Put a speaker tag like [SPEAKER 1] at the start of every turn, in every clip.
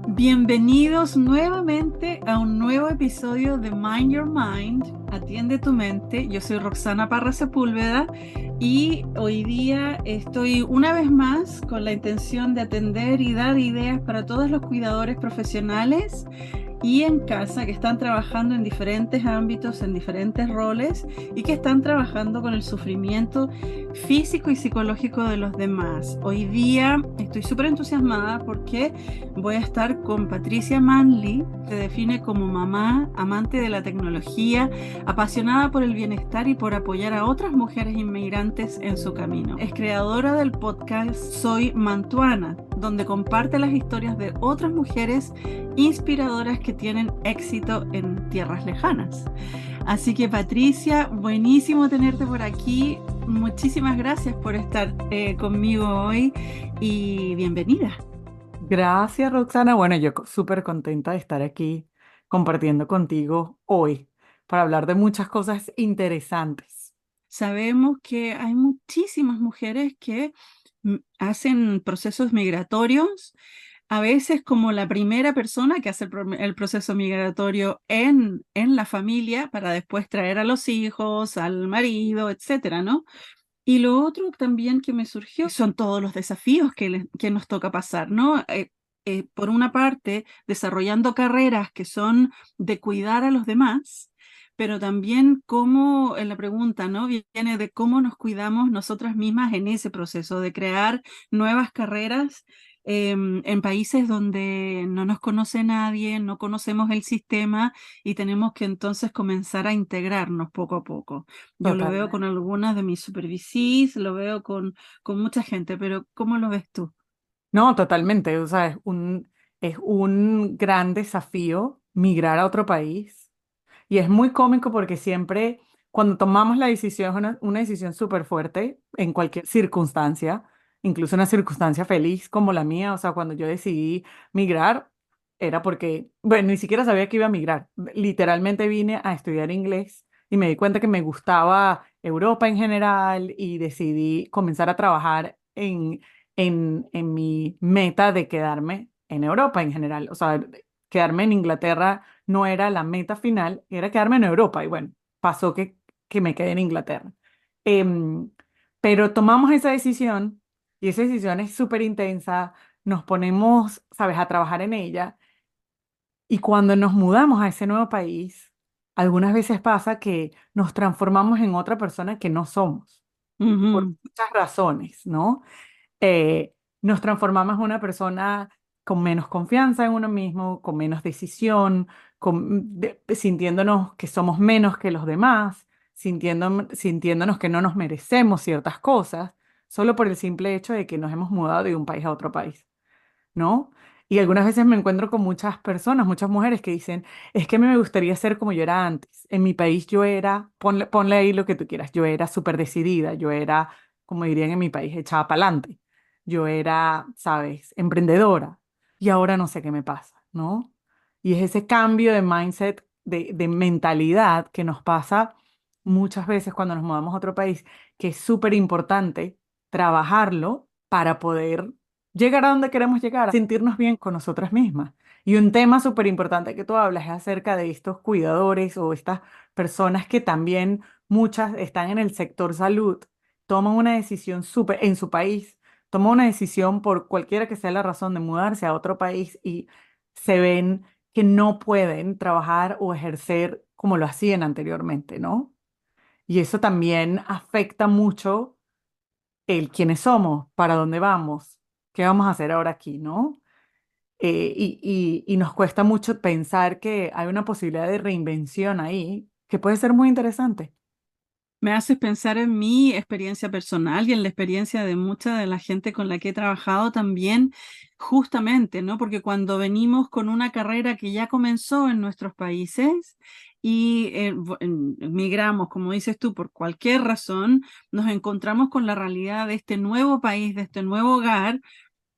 [SPEAKER 1] Bienvenidos nuevamente a un nuevo episodio de Mind Your Mind, Atiende tu mente. Yo soy Roxana Parra Sepúlveda y hoy día estoy una vez más con la intención de atender y dar ideas para todos los cuidadores profesionales y en casa que están trabajando en diferentes ámbitos, en diferentes roles y que están trabajando con el sufrimiento físico y psicológico de los demás. Hoy día estoy súper entusiasmada porque voy a estar con Patricia Manley. Se define como mamá, amante de la tecnología, apasionada por el bienestar y por apoyar a otras mujeres inmigrantes en su camino. Es creadora del podcast Soy Mantuana, donde comparte las historias de otras mujeres inspiradoras que tienen éxito en tierras lejanas. Así que Patricia, buenísimo tenerte por aquí. Muchísimas gracias por estar conmigo hoy y bienvenida.
[SPEAKER 2] Gracias, Roxana. Bueno, yo súper contenta de estar aquí compartiendo contigo hoy para hablar de muchas cosas interesantes.
[SPEAKER 1] Sabemos que hay muchísimas mujeres que hacen procesos migratorios, a veces como la primera persona que hace el proceso migratorio en la familia para después traer a los hijos, al marido, etcétera, ¿no? Y lo otro también que me surgió son todos los desafíos que nos toca pasar, ¿no? Por una parte, desarrollando carreras que son de cuidar a los demás, pero también cómo, en la pregunta, ¿no? Viene de cómo nos cuidamos nosotras mismas en ese proceso de crear nuevas carreras en países donde no nos conoce nadie, no conocemos el sistema y tenemos que entonces comenzar a integrarnos poco a poco. Yo lo veo con
[SPEAKER 2] Totalmente.
[SPEAKER 1] algunas de mis supervisís, lo veo con mucha gente, pero ¿cómo lo ves tú?
[SPEAKER 2] No, totalmente. O sea, es un gran desafío migrar a otro país. Y es muy cómico porque siempre, cuando tomamos la decisión, es una decisión súper fuerte en cualquier circunstancia, incluso una circunstancia feliz como la mía. O sea, cuando yo decidí migrar, era porque, bueno, ni siquiera sabía que iba a migrar. Literalmente vine a estudiar inglés y me di cuenta que me gustaba Europa en general y decidí comenzar a trabajar en mi meta de quedarme en Europa en general. O sea, quedarme en Inglaterra no era la meta final, era quedarme en Europa. Y bueno, pasó que me quedé en Inglaterra. Em, pero tomamos esa decisión y esa decisión es súper intensa. Nos ponemos, sabes, a trabajar en ella. Y cuando nos mudamos a ese nuevo país, algunas veces pasa que nos transformamos en otra persona que no somos, por
[SPEAKER 1] Ujú.
[SPEAKER 2] muchas razones, ¿no? eh, Nos transformamos en una persona con menos confianza en uno mismo, con menos decisión, sintiéndonos que somos menos que los demás, sintiéndonos que no nos merecemos ciertas cosas, solo por el simple hecho de que nos hemos mudado de un país a otro país, ¿no? Y algunas veces me encuentro con muchas personas, muchas mujeres que dicen, es que a mí me gustaría ser como yo era antes. En mi país yo era, ponle ahí lo que tú quieras, yo era súper decidida, yo era, como dirían en mi país, echada para adelante. Yo era, sabes, emprendedora. Y ahora no sé qué me pasa, ¿no? Y es ese cambio de mindset, de mentalidad que nos pasa muchas veces cuando nos mudamos a otro país, que es súper importante trabajarlo para poder llegar a donde queremos llegar, a sentirnos bien con nosotras mismas. Y un tema súper importante que tú hablas es acerca de estos cuidadores o estas personas que también muchas están en el sector salud, toman una decisión súper en su país, toman una decisión por cualquiera que sea la razón de mudarse a otro país y se ven que no pueden trabajar o ejercer como lo hacían anteriormente, ¿no? Y eso también afecta mucho el quiénes somos, para dónde vamos, qué vamos a hacer ahora aquí, ¿no? Y nos cuesta mucho pensar que hay una posibilidad de reinvención ahí que puede ser muy interesante.
[SPEAKER 1] Me haces pensar en mi experiencia personal y en la experiencia de mucha de la gente con la que he trabajado también, justamente, ¿no? Porque cuando venimos con una carrera que ya comenzó en nuestros países y migramos, como dices tú, por cualquier razón, nos encontramos con la realidad de este nuevo país, de este nuevo hogar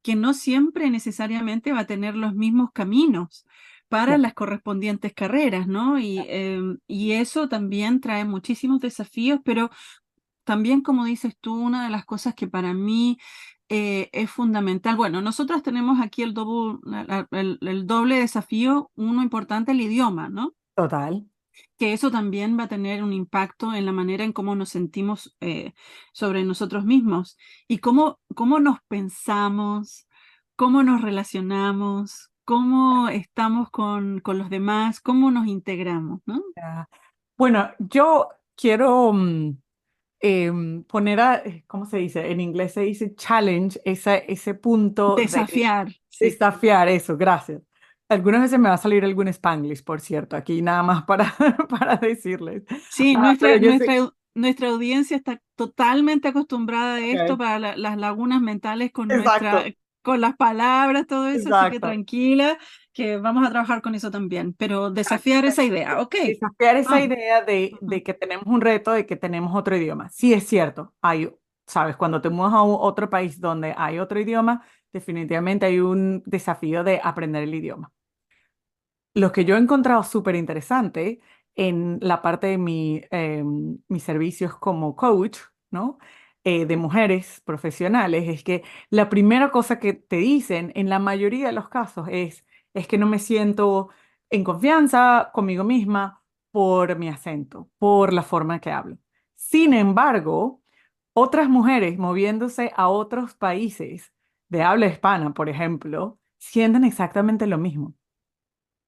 [SPEAKER 1] que no siempre necesariamente va a tener los mismos caminos para
[SPEAKER 2] Claro.
[SPEAKER 1] las correspondientes carreras, ¿no? Y eso también trae muchísimos desafíos, pero también, como dices tú, una de las cosas que para mí es fundamental. Bueno, nosotras tenemos aquí el doble desafío, uno importante, el idioma, ¿no?
[SPEAKER 2] Total.
[SPEAKER 1] Que eso también va a tener un impacto en la manera en cómo nos sentimos sobre nosotros mismos y cómo nos pensamos, cómo nos relacionamos, cómo estamos con los demás, cómo nos integramos, ¿no?
[SPEAKER 2] Ya. Bueno, yo quiero poner ¿cómo se dice? En inglés se dice challenge, ese punto de
[SPEAKER 1] Desafiar, sí.
[SPEAKER 2] desafiar eso, gracias. Algunas veces me va a salir algún Spanglish, por cierto, aquí nada más para, para decirles.
[SPEAKER 1] Sí,
[SPEAKER 2] Pero yo sé,
[SPEAKER 1] nuestra audiencia está totalmente acostumbrada a esto
[SPEAKER 2] ok,
[SPEAKER 1] para las lagunas mentales
[SPEAKER 2] exacto,
[SPEAKER 1] con las palabras, todo eso, así que
[SPEAKER 2] exacto.
[SPEAKER 1] tranquila, que vamos a trabajar con eso también, pero desafiar esa idea, ok,
[SPEAKER 2] Desafiar esa
[SPEAKER 1] vamos.
[SPEAKER 2] idea
[SPEAKER 1] Ujú.
[SPEAKER 2] de que tenemos un reto, de que tenemos otro idioma. Sí es cierto, sabes, cuando te mudas a otro país donde hay otro idioma, definitivamente hay un desafío de aprender el idioma. Lo que yo he encontrado súper interesante en la parte de mis servicios como coach, ¿no? De mujeres profesionales, es que la primera cosa que te dicen en la mayoría de los casos es que no me siento en confianza conmigo misma por mi acento, por la forma que hablo. Sin embargo, otras mujeres moviéndose a otros países de habla hispana, por ejemplo, sienten exactamente lo mismo,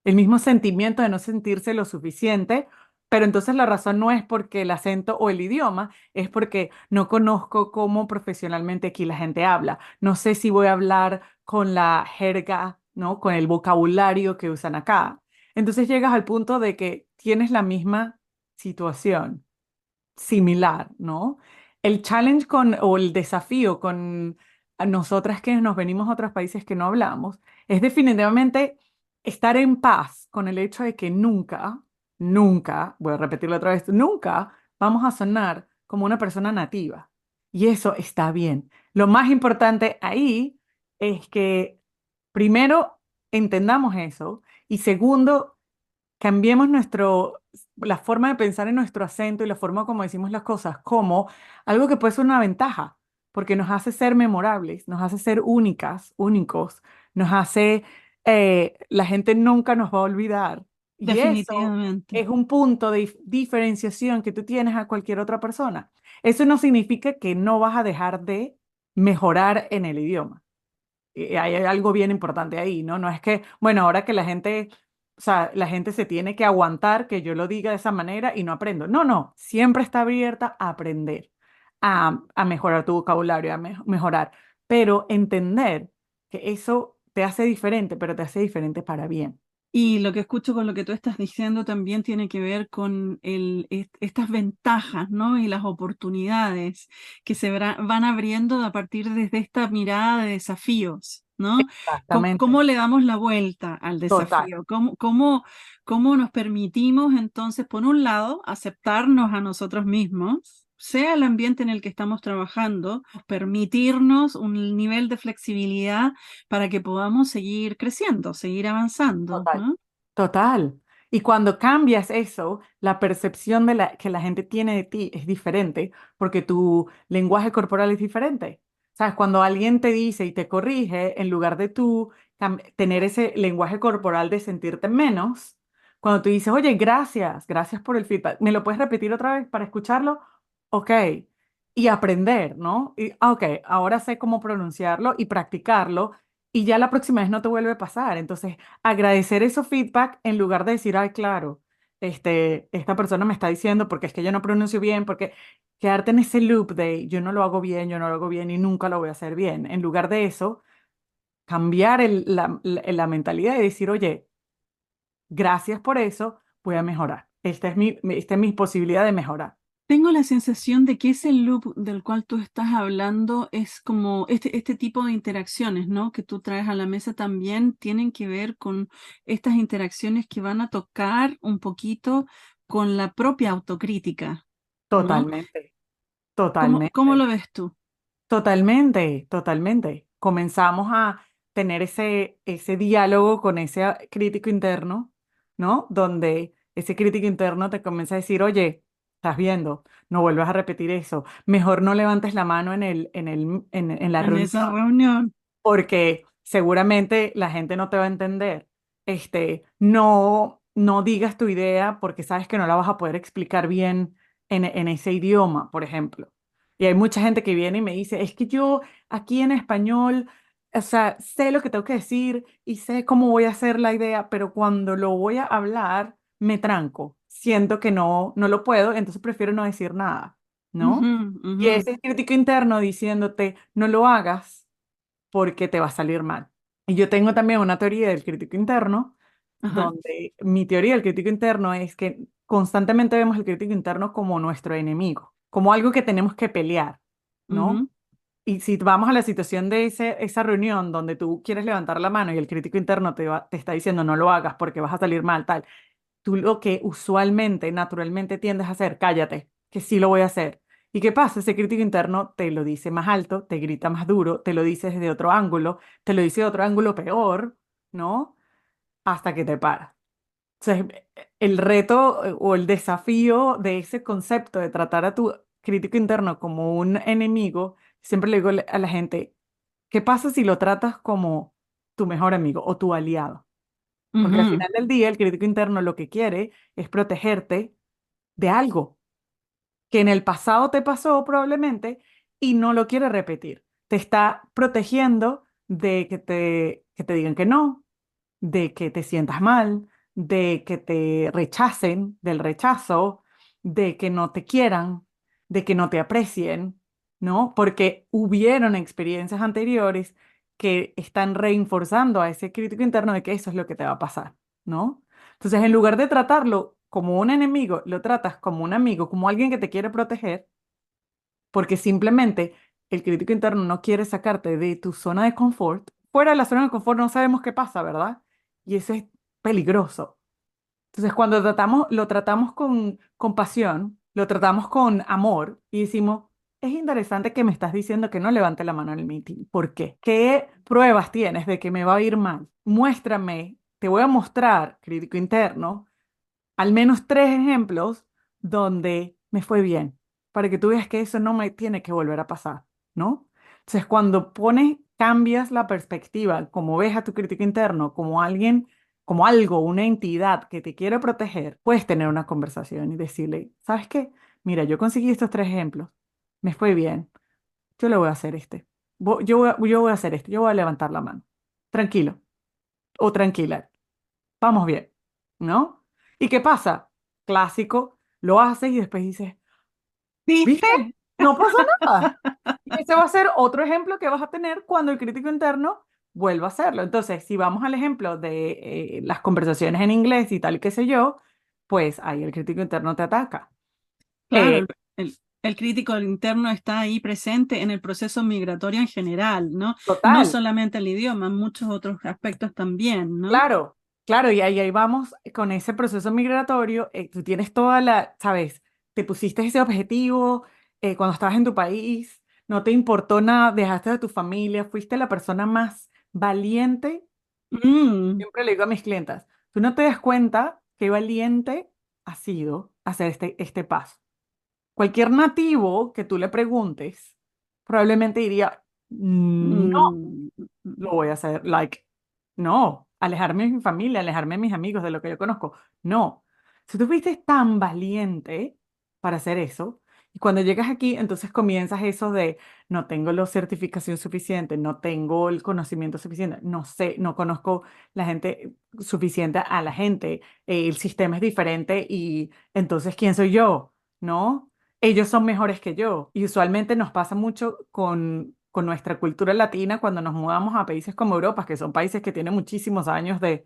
[SPEAKER 2] el mismo sentimiento de no sentirse lo suficiente, pero entonces la razón no es porque el acento o el idioma, es porque no conozco cómo profesionalmente aquí la gente habla. No sé si voy a hablar con la jerga, ¿no? Con el vocabulario que usan acá. Entonces llegas al punto de que tienes la misma situación similar, ¿no? El challenge o el desafío con a nosotras que nos venimos a otros países que no hablamos es definitivamente estar en paz con el hecho de que nunca, nunca, voy a repetirlo otra vez, nunca vamos a sonar como una persona nativa. Y eso está bien. Lo más importante ahí es que primero entendamos eso y segundo, cambiemos la forma de pensar en nuestro acento y la forma como decimos las cosas como algo que puede ser una ventaja, porque nos hace ser memorables, nos hace ser únicas, únicos, nos hace, la gente nunca nos va a olvidar. Y eso
[SPEAKER 1] Definitivamente.
[SPEAKER 2] es un punto de diferenciación que tú tienes a cualquier otra persona. Eso no significa que no vas a dejar de mejorar en el idioma. Hay algo bien importante ahí, ¿no? No es que, bueno, ahora que la gente, o sea, la gente se tiene que aguantar que yo lo diga de esa manera y no aprendo. No, no, siempre está abierta a aprender, a mejorar tu vocabulario, a mejorar, pero entender que eso te hace diferente, pero te hace diferente para bien.
[SPEAKER 1] Y lo que escucho con lo que tú estás diciendo también tiene que ver con estas ventajas, ¿no? Y las oportunidades que van abriendo a partir desde esta mirada de desafíos, ¿no?
[SPEAKER 2] Exactamente.
[SPEAKER 1] ¿Cómo le damos la vuelta al
[SPEAKER 2] Total,
[SPEAKER 1] desafío? ¿Cómo nos permitimos entonces, por un lado, aceptarnos a nosotros mismos, sea el ambiente en el que estamos trabajando, permitirnos un nivel de flexibilidad para que podamos seguir creciendo, seguir avanzando,
[SPEAKER 2] total,
[SPEAKER 1] ¿no?
[SPEAKER 2] total. Y cuando cambias eso, la percepción que la gente tiene de ti es diferente porque tu lenguaje corporal es diferente. ¿Sabes? Cuando alguien te dice y te corrige, en lugar de tú tener ese lenguaje corporal de sentirte menos, cuando tú dices, oye, gracias, gracias por el feedback, ¿me lo puedes repetir otra vez para escucharlo? Ok. Y aprender, ¿no? Y, ok, ahora sé cómo pronunciarlo y practicarlo y ya la próxima vez no te vuelve a pasar. Entonces, agradecer esos feedback en lugar de decir, ay, claro, esta persona me está diciendo porque es que yo no pronuncio bien, porque quedarte en ese loop de yo no lo hago bien, yo no lo hago bien y nunca lo voy a hacer bien. En lugar de eso, cambiar la mentalidad y decir, oye, gracias por eso, voy a mejorar. Esta es mi posibilidad de mejorar.
[SPEAKER 1] Tengo la sensación de que ese loop del cual tú estás hablando es como este tipo de interacciones, ¿no? Que tú traes a la mesa también tienen que ver con estas interacciones que van a tocar un poquito con la propia autocrítica, ¿no?
[SPEAKER 2] Totalmente,
[SPEAKER 1] ¿Cómo
[SPEAKER 2] totalmente.
[SPEAKER 1] lo ves tú?
[SPEAKER 2] Totalmente, totalmente. Comenzamos a tener ese diálogo con ese crítico interno, ¿no? Donde ese crítico interno te comienza a decir, oye, estás viendo, no vuelvas a repetir eso. Mejor no levantes la mano en la
[SPEAKER 1] en
[SPEAKER 2] reunión
[SPEAKER 1] esa reunión.
[SPEAKER 2] porque seguramente la gente no te va a entender. No digas tu idea porque sabes que no la vas a poder explicar bien en ese idioma, por ejemplo. Y hay mucha gente que viene y me dice, es que yo aquí en español, o sea, sé lo que tengo que decir y sé cómo voy a hacer la idea, pero cuando lo voy a hablar, me tranco. Siento que no lo puedo, entonces prefiero no decir nada,
[SPEAKER 1] Ujú,
[SPEAKER 2] ¿no? Y
[SPEAKER 1] ujú.
[SPEAKER 2] ese crítico interno diciéndote, no lo hagas porque te va a salir mal. Y yo tengo también una teoría del crítico interno,
[SPEAKER 1] Ajá.
[SPEAKER 2] donde mi teoría del crítico interno es que constantemente vemos el crítico interno como nuestro enemigo, como algo que tenemos que pelear, ¿no?
[SPEAKER 1] Ujú,
[SPEAKER 2] Y si vamos a la situación de esa reunión donde tú quieres levantar la mano y el crítico interno te está diciendo no lo hagas porque vas a salir mal, tal, tú lo que usualmente, naturalmente tiendes a hacer, cállate, que sí lo voy a hacer. ¿Y qué pasa? Ese crítico interno te lo dice más alto, te grita más duro, te lo dice desde otro ángulo, te lo dice de otro ángulo peor, ¿no? Hasta que te para. Entonces, el reto o el desafío de ese concepto de tratar a tu crítico interno como un enemigo, siempre le digo a la gente, ¿qué pasa si lo tratas como tu mejor amigo o tu aliado? Porque al
[SPEAKER 1] ujú,
[SPEAKER 2] final del día el crítico interno lo que quiere es protegerte de algo que en el pasado te pasó probablemente y no lo quiere repetir. Te está protegiendo de que te digan que no, de que te sientas mal, de que te rechacen, del rechazo, de que no te quieran, de que no te aprecien, ¿no? Porque hubieron experiencias anteriores que están reforzando a ese crítico interno de que eso es lo que te va a pasar, ¿no? Entonces, en lugar de tratarlo como un enemigo, lo tratas como un amigo, como alguien que te quiere proteger, porque simplemente el crítico interno no quiere sacarte de tu zona de confort. Fuera de la zona de confort no sabemos qué pasa, ¿verdad? Y eso es peligroso. Entonces, cuando lo tratamos con compasión, lo tratamos con amor y decimos, es interesante que me estás diciendo que no levante la mano en el meeting. ¿Por qué? ¿Qué pruebas tienes de que me va a ir mal? Muéstrame, te voy a mostrar, crítico interno, al menos tres ejemplos donde me fue bien, para que tú veas que eso no me tiene que volver a pasar, ¿no? Entonces, cuando cambias la perspectiva, como ves a tu crítico interno como alguien, como algo, una entidad que te quiere proteger, puedes tener una conversación y decirle, ¿sabes qué? Mira, yo conseguí estos tres ejemplos, me fue bien, yo le voy a hacer este, yo voy a hacer esto, yo voy a levantar la mano, tranquilo o tranquila, vamos bien, ¿no? ¿Y qué pasa? Clásico, lo haces y después dices,
[SPEAKER 1] ¿Viste?
[SPEAKER 2] ¿viste? No pasó nada. Y ese va a ser otro ejemplo que vas a tener cuando el crítico interno vuelva a hacerlo. Entonces, si vamos al ejemplo de las conversaciones en inglés y tal, qué sé yo, pues ahí el crítico interno te ataca.
[SPEAKER 1] Claro,
[SPEAKER 2] Eh,
[SPEAKER 1] el crítico interno está ahí presente en el proceso migratorio en general, ¿no? No
[SPEAKER 2] Total,
[SPEAKER 1] solamente el idioma, en muchos otros aspectos también, ¿no?
[SPEAKER 2] claro, claro, y ahí vamos con ese proceso migratorio. Tú tienes toda ¿sabes? Te pusiste ese objetivo cuando estabas en tu país, no te importó nada, dejaste de tu familia, fuiste la persona más valiente.
[SPEAKER 1] Mm,
[SPEAKER 2] Siempre le digo a mis clientas, tú no te das cuenta qué valiente ha sido hacer este paso. Cualquier nativo que tú le preguntes, probablemente diría, no
[SPEAKER 1] mm,
[SPEAKER 2] lo voy a hacer. Like, no, alejarme de mi familia, alejarme de mis amigos, de lo que yo conozco. No. Si tú fuiste tan valiente para hacer eso, y cuando llegas aquí, entonces comienzas eso de no tengo la certificación suficiente, no tengo el conocimiento suficiente, no sé, no conozco la gente suficiente a la gente, el sistema es diferente y entonces, ¿quién soy yo? ¿No? Ellos son mejores que yo. Y usualmente nos pasa mucho con nuestra cultura latina cuando nos mudamos a países como Europa, que son países que tienen muchísimos años de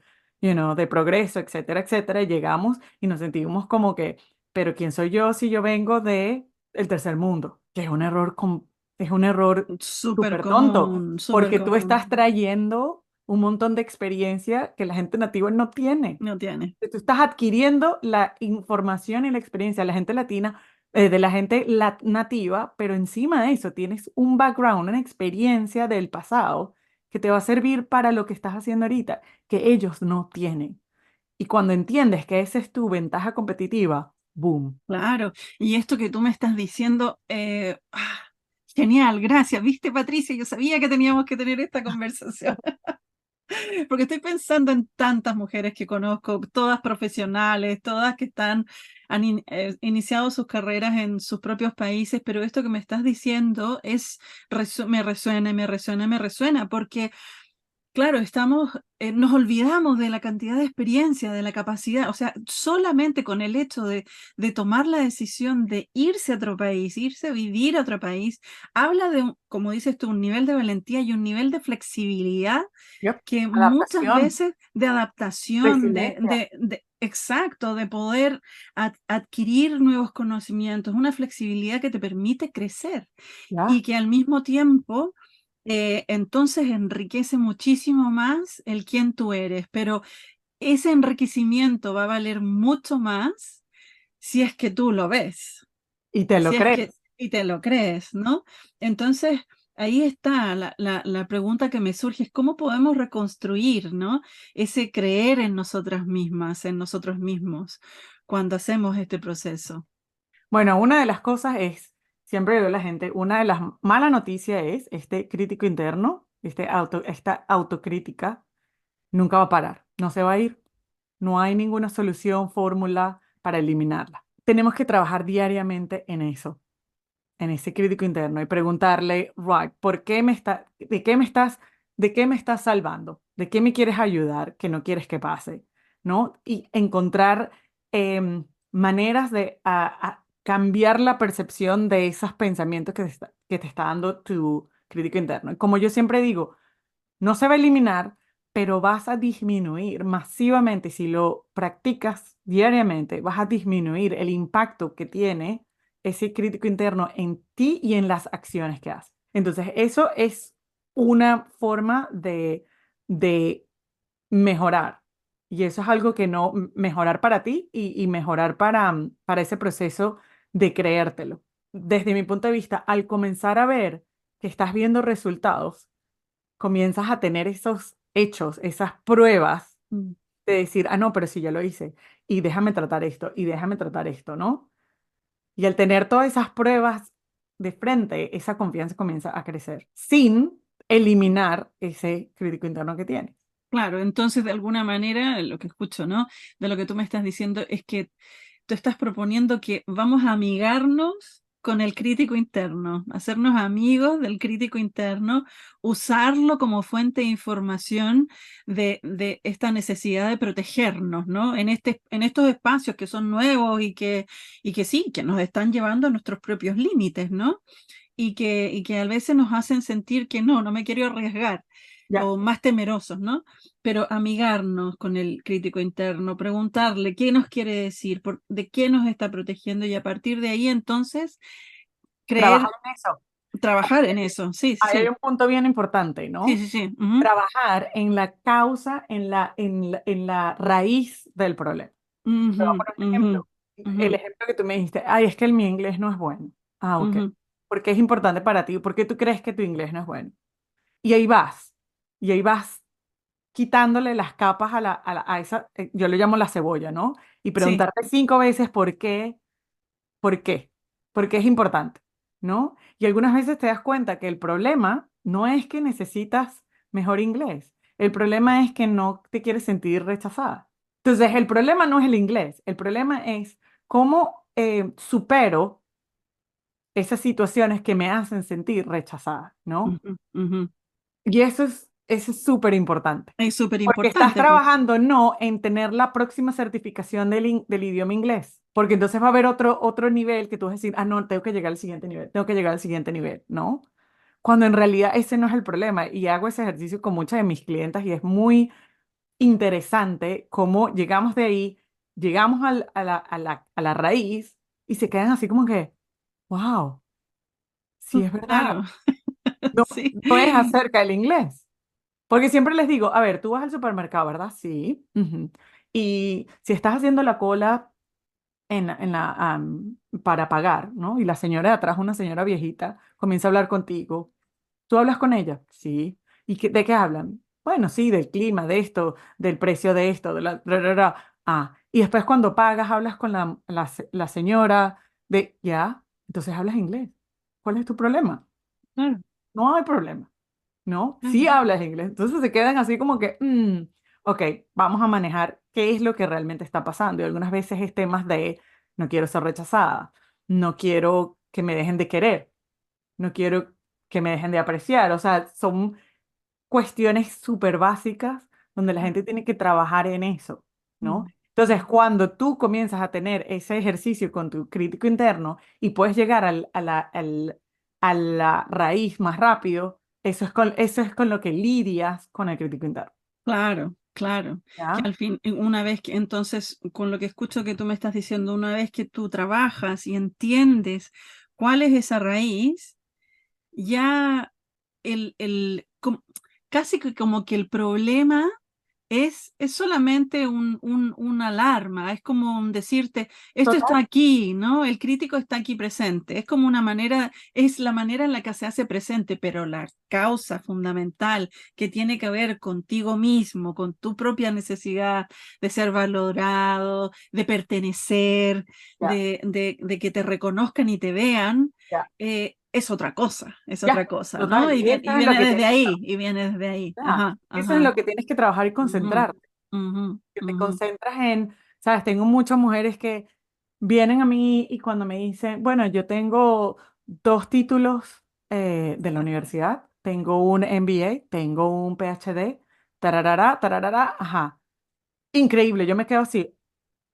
[SPEAKER 2] progreso, etcétera, etcétera, y llegamos y nos sentimos como que, pero ¿quién soy yo si yo vengo de el tercer mundo? Que es un error súper tonto,
[SPEAKER 1] súper
[SPEAKER 2] porque tú estás
[SPEAKER 1] común.
[SPEAKER 2] trayendo un montón de experiencia que la gente nativa no tiene.
[SPEAKER 1] No tiene.
[SPEAKER 2] Tú estás adquiriendo la información y la experiencia de la gente latina, de la gente nativa, pero encima de eso tienes un background, una experiencia del pasado que te va a servir para lo que estás haciendo ahorita, que ellos no tienen. Y cuando entiendes que esa es tu ventaja competitiva, boom.
[SPEAKER 1] Claro, y esto que tú me estás diciendo, genial, gracias. ¿Viste, Patricia? Yo sabía que teníamos que tener esta conversación, porque estoy pensando en tantas mujeres que conozco, todas profesionales, todas que iniciado sus carreras en sus propios países, pero esto que me estás diciendo me resuena, me resuena, me resuena, porque claro, nos olvidamos de la cantidad de experiencia, de la capacidad, o sea, solamente con el hecho de tomar la decisión de irse a otro país, irse a vivir a otro país, habla como dices tú, un nivel de valentía y un nivel de flexibilidad
[SPEAKER 2] Yep.
[SPEAKER 1] que muchas
[SPEAKER 2] Adaptación,
[SPEAKER 1] veces de adaptación,
[SPEAKER 2] resiliencia,
[SPEAKER 1] exacto, de poder adquirir nuevos conocimientos, una flexibilidad que te permite crecer y
[SPEAKER 2] ¿ya?
[SPEAKER 1] que al mismo tiempo entonces enriquece muchísimo más el quién tú eres, pero ese enriquecimiento va a valer mucho más si es que tú lo ves,
[SPEAKER 2] Y te lo
[SPEAKER 1] si es que
[SPEAKER 2] crees.
[SPEAKER 1] y te lo crees, ¿no? Entonces, ahí está la pregunta que me surge, es cómo podemos reconstruir, ¿no? Ese creer en nosotras mismas, en nosotros mismos, cuando hacemos este proceso.
[SPEAKER 2] Bueno, una de las cosas es, siempre le digo a la gente, una de las malas noticias es este crítico interno, esta autocrítica, nunca va a parar, no se va a ir, no hay ninguna solución, fórmula para eliminarla. Tenemos que trabajar diariamente en eso, en ese crítico interno y preguntarle, right, de qué me estás salvando? ¿De qué me quieres ayudar que no quieres que pase? ¿No? Y encontrar maneras de cambiar la percepción de esos pensamientos que te está dando tu crítico interno. Y como yo siempre digo, no se va a eliminar, pero vas a disminuir masivamente. Si lo practicas diariamente, vas a disminuir el impacto que tiene ese crítico interno en ti y en las acciones que haces. Entonces, eso es una forma de mejorar. Y eso es algo que no, mejorar para ti y mejorar para ese proceso de creértelo. Desde mi punto de vista, al comenzar a ver que estás viendo resultados, comienzas a tener esos hechos, esas pruebas
[SPEAKER 1] Mm.
[SPEAKER 2] de decir, ah, no, pero sí, ya lo hice, y déjame tratar esto, y déjame tratar esto, ¿no? Y al tener todas esas pruebas de frente, esa confianza comienza a crecer, sin eliminar ese crítico interno que tienes.
[SPEAKER 1] Claro, entonces de alguna manera lo que escucho, ¿no? De lo que tú me estás diciendo es que tú estás proponiendo que vamos a amigarnos con el crítico interno, hacernos amigos del crítico interno, usarlo como fuente de información de esta necesidad de protegernos, ¿no? En estos espacios que son nuevos y que sí, que nos están llevando a nuestros propios límites, ¿no? Y que a veces nos hacen sentir que no me quiero arriesgar
[SPEAKER 2] Ya,
[SPEAKER 1] o más temerosos, ¿no? Pero amigarnos con el crítico interno, preguntarle qué nos quiere decir, de qué nos está protegiendo y a partir de ahí entonces
[SPEAKER 2] trabajar
[SPEAKER 1] creer,
[SPEAKER 2] en eso.
[SPEAKER 1] trabajar en eso. Sí,
[SPEAKER 2] Ahí hay
[SPEAKER 1] sí,
[SPEAKER 2] un punto bien importante,
[SPEAKER 1] sí,
[SPEAKER 2] ¿no?
[SPEAKER 1] sí, sí. Ujú,
[SPEAKER 2] Trabajar en la causa, en la raíz del problema. Te voy a
[SPEAKER 1] ujú,
[SPEAKER 2] poner un
[SPEAKER 1] ujú,
[SPEAKER 2] ejemplo.
[SPEAKER 1] ujú,
[SPEAKER 2] El ejemplo que tú me dijiste, ay, es que mi inglés no es bueno. Ah, ok.
[SPEAKER 1] ujú.
[SPEAKER 2] ¿Por qué es importante para ti? ¿Por qué tú crees que tu inglés no es bueno? Y ahí vas. Y ahí vas quitándole las capas a esa, yo le llamo la cebolla, ¿no? Y
[SPEAKER 1] Sí.
[SPEAKER 2] preguntarte 5 veces por qué, por qué es importante, ¿no? Y algunas veces te das cuenta que el problema no es que necesitas mejor inglés, el problema es que no te quieres sentir rechazada. Entonces, el problema no es el inglés, el problema es cómo supero esas situaciones que me hacen sentir rechazada, ¿no?
[SPEAKER 1] Ujú, ujú.
[SPEAKER 2] Y eso es súper importante.
[SPEAKER 1] Es súper
[SPEAKER 2] Porque estás
[SPEAKER 1] importante, pues.
[SPEAKER 2] trabajando no en tener la próxima certificación del idioma inglés, porque entonces va a haber otro nivel que tú vas a decir, ah, no, tengo que llegar al siguiente nivel, tengo que llegar al siguiente nivel, ¿no? Cuando en realidad ese no es el problema. Y hago ese ejercicio con muchas de mis clientas y es muy interesante cómo llegamos de ahí, llegamos a la raíz y se quedan así como que, wow, sí es verdad,
[SPEAKER 1] Claro,
[SPEAKER 2] no,
[SPEAKER 1] sí.
[SPEAKER 2] no es acerca del inglés. Porque siempre les digo, a ver, tú vas al supermercado, ¿verdad? Sí. Ujú. Y si estás haciendo la cola para pagar, ¿no? Y la señora de atrás, una señora viejita, comienza a hablar contigo. ¿Tú hablas con ella? Sí. ¿Y de qué hablan? Bueno, sí, del clima, de esto, del precio de esto, de la... ra, ra, ra. Ah, Y después cuando pagas, hablas con la señora de, ya, entonces hablas inglés. ¿Cuál es tu problema?
[SPEAKER 1] Claro,
[SPEAKER 2] No hay problema, ¿no?
[SPEAKER 1] claro.
[SPEAKER 2] Sí hablas inglés. Entonces se quedan así como que, ok, vamos a manejar qué es lo que realmente está pasando. Y algunas veces es temas de, no quiero ser rechazada, no quiero que me dejen de querer, no quiero que me dejen de apreciar. O sea, son cuestiones súper básicas donde la gente tiene que trabajar en eso, ¿no?
[SPEAKER 1] Mm,
[SPEAKER 2] Entonces,
[SPEAKER 1] mm.
[SPEAKER 2] cuando tú comienzas a tener ese ejercicio con tu crítico interno y puedes llegar a la raíz más rápido, eso es con lo que lidias con el crítico interno,
[SPEAKER 1] Claro, claro. Que
[SPEAKER 2] ¿ya?
[SPEAKER 1] al fin, una vez que, entonces, con lo que escucho que tú me estás diciendo, una vez que tú trabajas y entiendes cuál es esa raíz, ya casi que como que el problema es solamente una alarma, es como un decirte, esto
[SPEAKER 2] Total.
[SPEAKER 1] está aquí, ¿no? El crítico está aquí presente, es como una manera, es la manera en la que se hace presente, pero la causa fundamental que tiene que ver contigo mismo, con tu propia necesidad de ser valorado, de pertenecer,
[SPEAKER 2] Ya,
[SPEAKER 1] de que te reconozcan y te vean,
[SPEAKER 2] ya,
[SPEAKER 1] es
[SPEAKER 2] ya,
[SPEAKER 1] otra cosa, ¿no?
[SPEAKER 2] total. Y
[SPEAKER 1] Y
[SPEAKER 2] eso es lo
[SPEAKER 1] viene
[SPEAKER 2] que
[SPEAKER 1] desde
[SPEAKER 2] tienes que
[SPEAKER 1] ahí,
[SPEAKER 2] trabajar.
[SPEAKER 1] y viene desde ahí.
[SPEAKER 2] Ya,
[SPEAKER 1] Ajá,
[SPEAKER 2] eso es
[SPEAKER 1] ajá.
[SPEAKER 2] lo que tienes que trabajar y
[SPEAKER 1] Ujú,
[SPEAKER 2] concentrarte.
[SPEAKER 1] ujú,
[SPEAKER 2] Que te
[SPEAKER 1] ujú.
[SPEAKER 2] concentras en, sabes, tengo muchas mujeres que vienen a mí y cuando me dicen, bueno, yo tengo dos títulos de la universidad, tengo un MBA, tengo un PhD, tararara, tararara, ajá, increíble, yo me quedo así,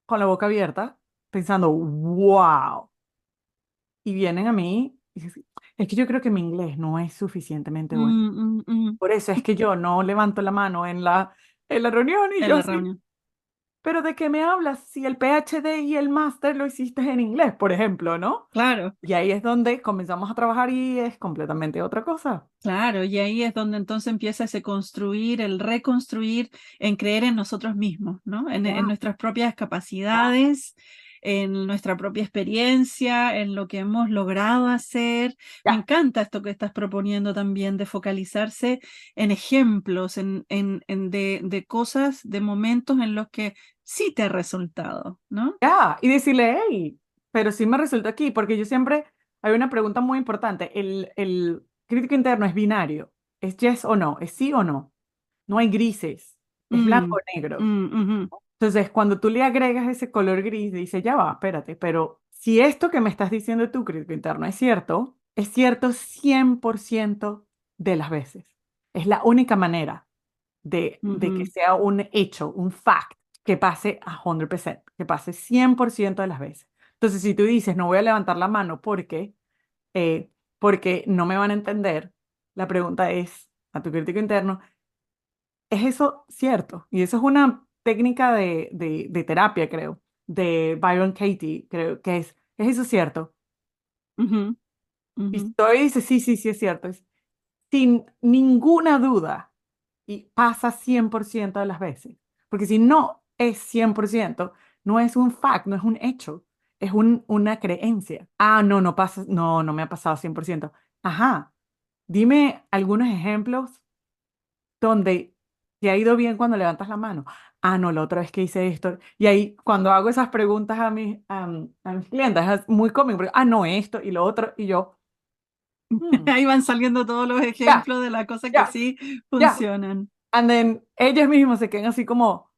[SPEAKER 2] con la boca abierta, pensando, wow, y vienen a mí y dicen, es que yo creo que mi inglés no es suficientemente bueno.
[SPEAKER 1] Mm, mm, mm.
[SPEAKER 2] Por eso es que yo no levanto la mano en la reunión y
[SPEAKER 1] En
[SPEAKER 2] yo
[SPEAKER 1] la
[SPEAKER 2] sí.
[SPEAKER 1] reunión.
[SPEAKER 2] Pero ¿de qué me hablas si el PhD y el máster lo hiciste en inglés, por ejemplo, ¿no?
[SPEAKER 1] Claro,
[SPEAKER 2] Y ahí es donde comenzamos a trabajar y es completamente otra cosa.
[SPEAKER 1] claro. Y ahí es donde entonces empieza ese construir, el reconstruir, en creer en nosotros mismos, ¿no? En
[SPEAKER 2] Ya,
[SPEAKER 1] nuestras propias
[SPEAKER 2] ya,
[SPEAKER 1] capacidades, en nuestra propia experiencia, en lo que hemos logrado hacer. Me
[SPEAKER 2] ya.
[SPEAKER 1] encanta esto que estás proponiendo también de focalizarse en ejemplos, de cosas, de momentos en los que sí te ha resultado, ¿no?
[SPEAKER 2] Ya, y decirle, hey, pero sí me resulta aquí, porque yo siempre, hay una pregunta muy importante, el crítico interno es binario, es yes o no, es sí o no, no hay grises, es blanco
[SPEAKER 1] Mm,
[SPEAKER 2] o negro.
[SPEAKER 1] mm, ujú,
[SPEAKER 2] Entonces, cuando tú le agregas ese color gris, dice, ya va, espérate, pero si esto que me estás diciendo tú, crítico interno, es cierto 100% de las veces. Es la única manera de que
[SPEAKER 1] ujú,
[SPEAKER 2] sea un hecho, un fact, que pase a 100%, que pase 100% de las veces. Entonces, si tú dices, no voy a levantar la mano porque no me van a entender, la pregunta es a tu crítico interno, ¿es eso cierto? Y eso es una técnica de terapia, creo, de Byron Katie, creo que ¿es eso cierto?
[SPEAKER 1] ujú,
[SPEAKER 2] Y
[SPEAKER 1] ujú,
[SPEAKER 2] si todavía dice, sí, sí, sí es cierto, es sin ninguna duda y pasa 100% de las veces. Porque si no es 100% no es un fact, no es un hecho, es una creencia. Ah, no, no pasa, no, no me ha pasado 100%. Ajá, dime algunos ejemplos donde te ha ido bien cuando levantas la mano. Ah, no, la otra vez que hice esto. Y ahí, cuando hago esas preguntas a mis clientes, es muy cómico, porque, ah, no, esto y lo otro, y yo, "Hmm,
[SPEAKER 1] Ahí van saliendo todos los
[SPEAKER 2] ya,
[SPEAKER 1] ejemplos de las cosas que
[SPEAKER 2] ya,
[SPEAKER 1] sí
[SPEAKER 2] ya."
[SPEAKER 1] funcionan.
[SPEAKER 2] And then ellos mismos se quedan así como,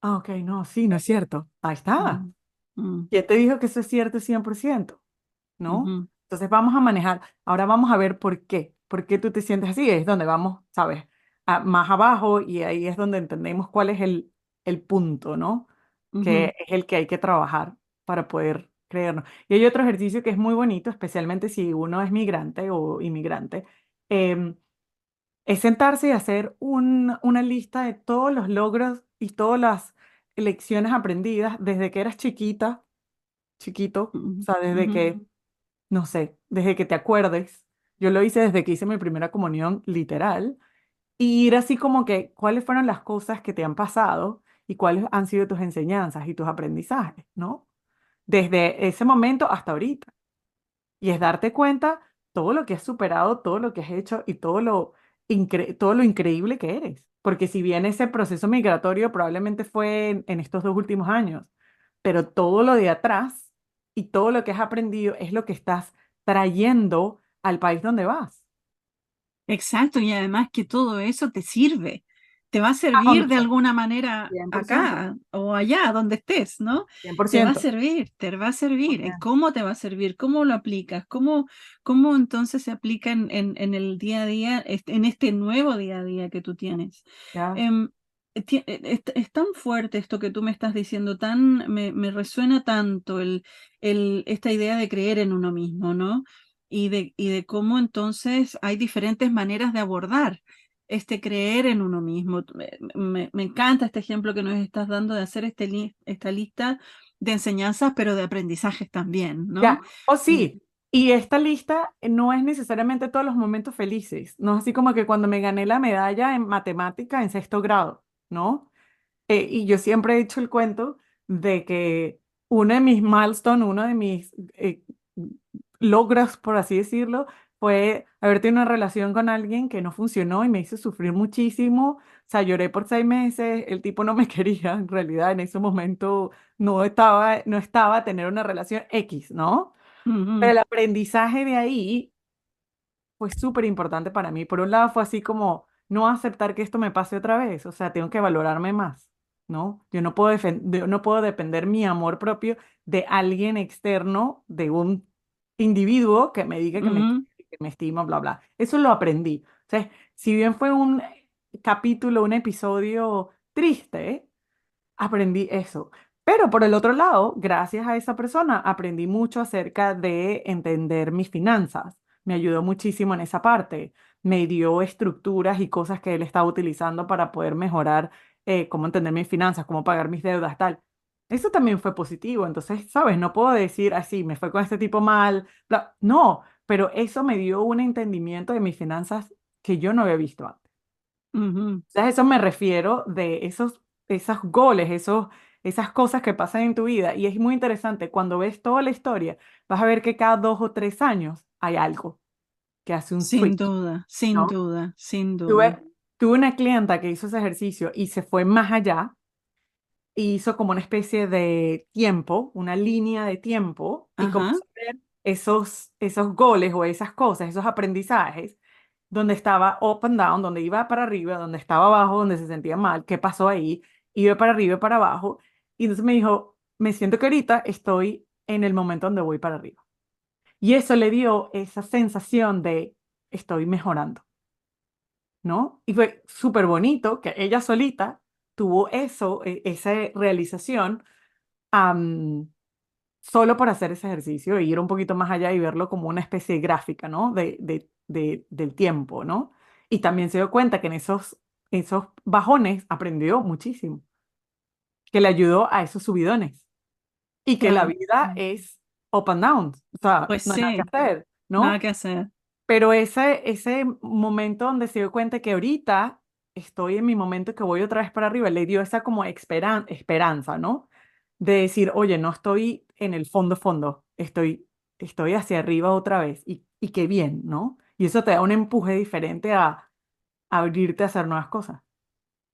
[SPEAKER 2] ah, ok, no, sí, no es cierto. Ahí está.
[SPEAKER 1] Mm, mm,
[SPEAKER 2] ¿Quién te dijo que eso es cierto 100%? ¿No?
[SPEAKER 1] ujú,
[SPEAKER 2] Entonces vamos a manejar. Ahora vamos a ver por qué. ¿Por qué tú te sientes así? Es donde vamos, ¿sabes? Más abajo y ahí es donde entendemos cuál es el punto, ¿no?
[SPEAKER 1] ujú,
[SPEAKER 2] Que es el que hay que trabajar para poder creernos. Y hay otro ejercicio que es muy bonito, especialmente si uno es migrante o inmigrante. em, es sentarse y hacer una lista de todos los logros y todas las lecciones aprendidas desde que eras chiquita, chiquito, o
[SPEAKER 1] ujú,
[SPEAKER 2] sea, desde
[SPEAKER 1] ujú,
[SPEAKER 2] que, no sé, desde que te acuerdes. Yo lo hice desde que hice mi primera comunión, literal, y ir así como que, ¿cuáles fueron las cosas que te han pasado y cuáles han sido tus enseñanzas y tus aprendizajes, ¿no? Desde ese momento hasta ahorita. Y es darte cuenta todo lo que has superado, todo lo que has hecho y todo lo todo lo increíble que eres. Porque si bien ese proceso migratorio probablemente fue en estos 2 últimos años, pero todo lo de atrás y todo lo que has aprendido es lo que estás trayendo al país donde vas.
[SPEAKER 1] Exacto, y además que todo eso te sirve, te va a
[SPEAKER 2] ¿A dónde
[SPEAKER 1] servir de
[SPEAKER 2] estás?
[SPEAKER 1] alguna manera
[SPEAKER 2] 100%.
[SPEAKER 1] acá o allá, donde estés, ¿no?
[SPEAKER 2] cien por
[SPEAKER 1] Te va a
[SPEAKER 2] ciento
[SPEAKER 1] servir, te va a servir. ¿Y
[SPEAKER 2] 100%.
[SPEAKER 1] cómo te va a servir? ¿Cómo lo aplicas? ¿Cómo entonces se aplica en el día a día, en este nuevo día a día que tú tienes?
[SPEAKER 2] Ya.
[SPEAKER 1] Em, es tan fuerte esto que tú me estás diciendo, me resuena tanto esta idea de creer en uno mismo, ¿no? Y de cómo entonces hay diferentes maneras de abordar este creer en uno mismo. Me encanta este ejemplo que nos estás dando de hacer esta lista de enseñanzas, pero de aprendizajes también, ¿no?
[SPEAKER 2] Ya, o
[SPEAKER 1] Y,
[SPEAKER 2] sí, y esta lista no es necesariamente todos los momentos felices, no es así como que cuando me gané la medalla en matemática en sexto grado, ¿no? Y yo siempre he hecho el cuento de que uno de mis milestones, uno de mis logros, por así decirlo, fue haber tenido una relación con alguien que no funcionó y me hizo sufrir muchísimo. O sea, lloré por 6 meses, el tipo no me quería, en realidad en ese momento no estaba a tener una relación X, ¿no? Pero
[SPEAKER 1] ujú,
[SPEAKER 2] el aprendizaje de ahí fue súper importante para mí. Por un lado fue así como no aceptar que esto me pase otra vez, o sea, tengo que valorarme más, ¿no? Yo no puedo depender mi amor propio de alguien externo, de un individuo que me diga
[SPEAKER 1] ujú,
[SPEAKER 2] que me estima, bla, bla. Eso lo aprendí. O sea, si bien fue un capítulo, un episodio triste, aprendí eso. Pero por el otro lado, gracias a esa persona, aprendí mucho acerca de entender mis finanzas. Me ayudó muchísimo en esa parte. Me dio estructuras y cosas que él estaba utilizando para poder mejorar cómo entender mis finanzas, cómo pagar mis deudas, tal. Eso también fue positivo. Entonces, ¿sabes? No puedo decir así, me fue con este tipo mal. No, pero eso me dio un entendimiento de mis finanzas que yo no había visto antes.
[SPEAKER 1] ujú.
[SPEAKER 2] A eso me refiero de esos goles, esas cosas que pasan en tu vida. Y es muy interesante, cuando ves toda la historia, vas a ver que cada 2 o 3 años hay algo que hace un
[SPEAKER 1] Sin
[SPEAKER 2] switch,
[SPEAKER 1] duda, sin
[SPEAKER 2] ¿no?
[SPEAKER 1] duda, sin duda.
[SPEAKER 2] Tuve una clienta que hizo ese ejercicio y se fue más allá y hizo como una especie de tiempo, una línea de tiempo y
[SPEAKER 1] Ajá.
[SPEAKER 2] comenzó a ver esos goles o esas cosas, esos aprendizajes donde estaba up and down, donde iba para arriba, donde estaba abajo, donde se sentía mal, qué pasó ahí, iba para arriba y para abajo. Y entonces me dijo, me siento que ahorita estoy en el momento donde voy para arriba. Y eso le dio esa sensación de estoy mejorando, ¿no? Y fue súper bonito que ella solita tuvo eso, esa realización, am, solo por hacer ese ejercicio e ir un poquito más allá y verlo como una especie de gráfica, ¿no? Del tiempo, ¿no? Y también se dio cuenta que en esos bajones aprendió muchísimo, que le ayudó a esos subidones y que la
[SPEAKER 1] Ya,
[SPEAKER 2] vida es up and down, o sea,
[SPEAKER 1] pues
[SPEAKER 2] no hay nada que
[SPEAKER 1] sí,
[SPEAKER 2] hacer,
[SPEAKER 1] nada
[SPEAKER 2] ¿no?
[SPEAKER 1] que hacer.
[SPEAKER 2] Pero ese momento donde se dio cuenta que ahorita estoy en mi momento que voy otra vez para arriba, le dio esa como esperanza, ¿no? De decir, oye, no estoy en el fondo, fondo, estoy hacia arriba otra vez y qué bien, ¿no? Y eso te da un empuje diferente a abrirte a hacer nuevas cosas.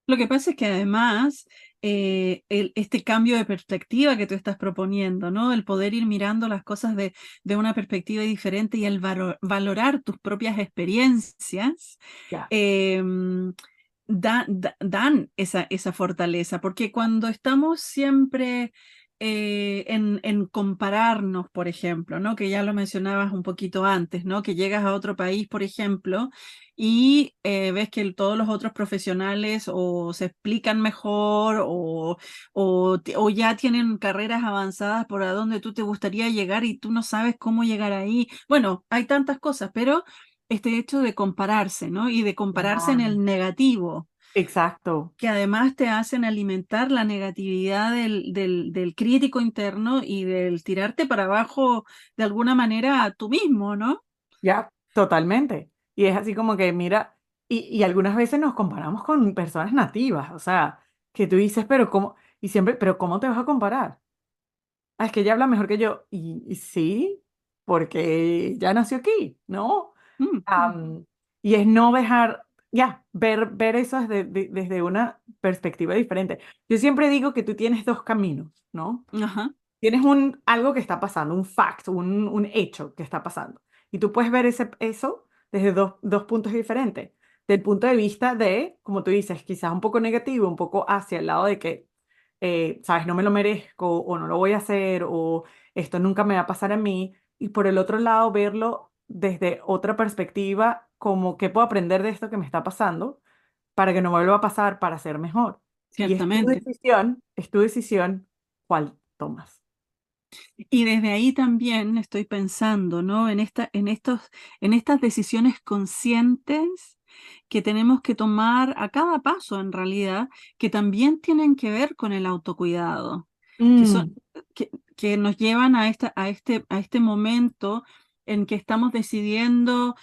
[SPEAKER 1] Lo que pasa es que además este cambio de perspectiva que tú estás proponiendo, ¿no? El poder ir mirando las cosas de una perspectiva diferente y el valorar tus propias experiencias,
[SPEAKER 2] Ya,
[SPEAKER 1] em, dan esa fortaleza, porque cuando estamos siempre en compararnos, por ejemplo, ¿no? Que ya lo mencionabas un poquito antes, ¿no? Que llegas a otro país, por ejemplo, y ves que todos los otros profesionales o se explican mejor o ya tienen carreras avanzadas por a donde tú te gustaría llegar y tú no sabes cómo llegar ahí. Bueno, hay tantas cosas, pero este hecho de compararse, ¿no? Y de compararse en
[SPEAKER 2] ya.
[SPEAKER 1] el negativo,
[SPEAKER 2] Exacto.
[SPEAKER 1] que además te hacen alimentar la negatividad del crítico interno y del tirarte para abajo de alguna manera a tú mismo, ¿no?
[SPEAKER 2] Ya, totalmente. Y es así como que, mira, y algunas veces nos comparamos con personas nativas, o sea, que tú dices, pero ¿cómo? Y siempre, pero ¿cómo te vas a comparar? Ah, es que ella habla mejor que yo. Y sí, porque ya nació aquí, ¿no?
[SPEAKER 1] Mm,
[SPEAKER 2] Am, y es no dejar, ya, ver eso desde una perspectiva diferente. Yo siempre digo que tú tienes dos caminos, ¿no?
[SPEAKER 1] Ajá,
[SPEAKER 2] Tienes algo que está pasando, un fact, un hecho que está pasando. Y tú puedes ver eso desde dos puntos diferentes. Del punto de vista de, como tú dices, quizás un poco negativo, un poco hacia el lado de que, sabes, no me lo merezco o no lo voy a hacer o esto nunca me va a pasar a mí. Y por el otro lado, verlo desde otra perspectiva, como qué puedo aprender de esto que me está pasando para que no me vuelva a pasar, para ser mejor. Y
[SPEAKER 1] ciertamente.
[SPEAKER 2] es tu decisión cuál tomas.
[SPEAKER 1] Y desde ahí también estoy pensando, ¿no? En estas decisiones conscientes que tenemos que tomar a cada paso, en realidad, que también tienen que ver con el autocuidado, que son,
[SPEAKER 2] Mm,
[SPEAKER 1] que nos llevan a este momento en que estamos decidiendo